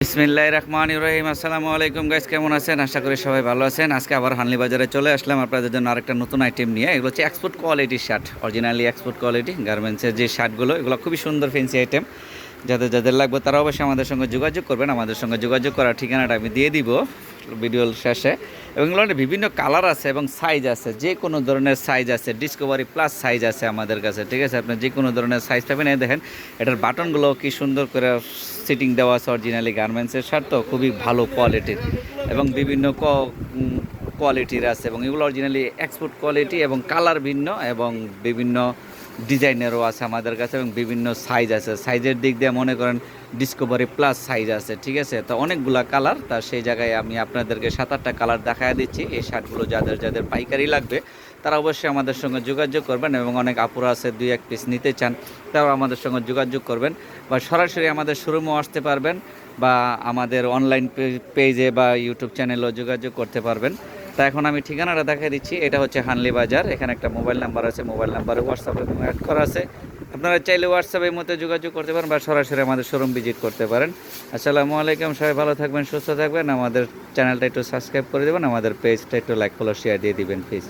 বিসমিল্লাহির রহমানির রহিম। আসসালামু আলাইকুম গাইস, কেমন আছেন? আশা করি সবাই ভালো আছেন। আজকে আবার হানলি বাজারে চলে আসলাম আপনাদের জন্য আরেকটা নতুন আইটেম নিয়ে। এগুলো হচ্ছে এক্সপোর্ট কোয়ালিটির শার্ট, অরিজিনালি এক্সপোর্ট কোয়ালিটি গার্মেন্টসের যে শার্টগুলো, এগুলো খুবই সুন্দর ফ্যান্সি আইটেম। যাদের যাদের লাগবে তারা অবশ্যই আমাদের সঙ্গে যোগাযোগ করবেন। আমাদের সঙ্গে যোগাযোগ করার ঠিকানাটা আমি দিয়ে দিব ভিডিওর শেষে। এবং এগুলোর বিভিন্ন কালার আছে এবং সাইজ আছে, যে কোনো ধরনের সাইজ আছে, ডিসকভারি প্লাস সাইজ আছে আমাদের কাছে, ঠিক আছে? আপনি যে কোনো ধরনের সাইজ পাবেন। এই দেখেন এটার বাটনগুলো কি সুন্দর করে সিটিং দেওয়া আছে, অরিজিনালি গার্মেন্টসের শার্ট তো খুবই ভালো কোয়ালিটির এবং বিভিন্ন কোয়ালিটির আছে। এবং এগুলো অরিজিনালি এক্সপোর্ট কোয়ালিটি এবং কালার ভিন্ন এবং বিভিন্ন ডিজাইনেরও আছে আমাদের কাছে এবং বিভিন্ন সাইজ আছে। সাইজের দিক দিয়ে মনে করেন ডিসকভারি প্লাস সাইজ আছে, ঠিক আছে? তো অনেকগুলা কালার, তা সেই জায়গায় আমি আপনাদেরকে 7-8টা কালার দেখায় দিচ্ছি। এই শার্টগুলো যাদের যাদের পাইকারি লাগবে তারা অবশ্যই আমাদের সঙ্গে যোগাযোগ করবেন। এবং অনেক আপুরা আছে 2-1 পিস নিতে চান, তারাও আমাদের সঙ্গে যোগাযোগ করবেন, বা সরাসরি আমাদের শোরুমেও আসতে পারবেন, বা আমাদের অনলাইন পেজে বা ইউটিউব চ্যানেলেও যোগাযোগ করতে পারবেন। তা এখন আমি ঠিকানাটা দেখাই দিচ্ছি। এটা হচ্ছে হানলি বাজার। এখানে একটা মোবাইল নাম্বার আছে, মোবাইল নাম্বারে হোয়াটসঅ্যাপে অ্যাড করা আছে। আপনারা চাইলে হোয়াটসঅ্যাপের মধ্যে যোগাযোগ করতে পারেন বা সরাসরি আমাদের শোরুম ভিজিট করতে পারেন। আসসালামু আলাইকুম, সবাই ভালো থাকবেন, সুস্থ থাকবেন। আমাদের চ্যানেলটা একটু সাবস্ক্রাইব করে দেবেন, আমাদের পেজটা একটু লাইক ফলো শেয়ার দিয়ে দিবেন প্লিজ।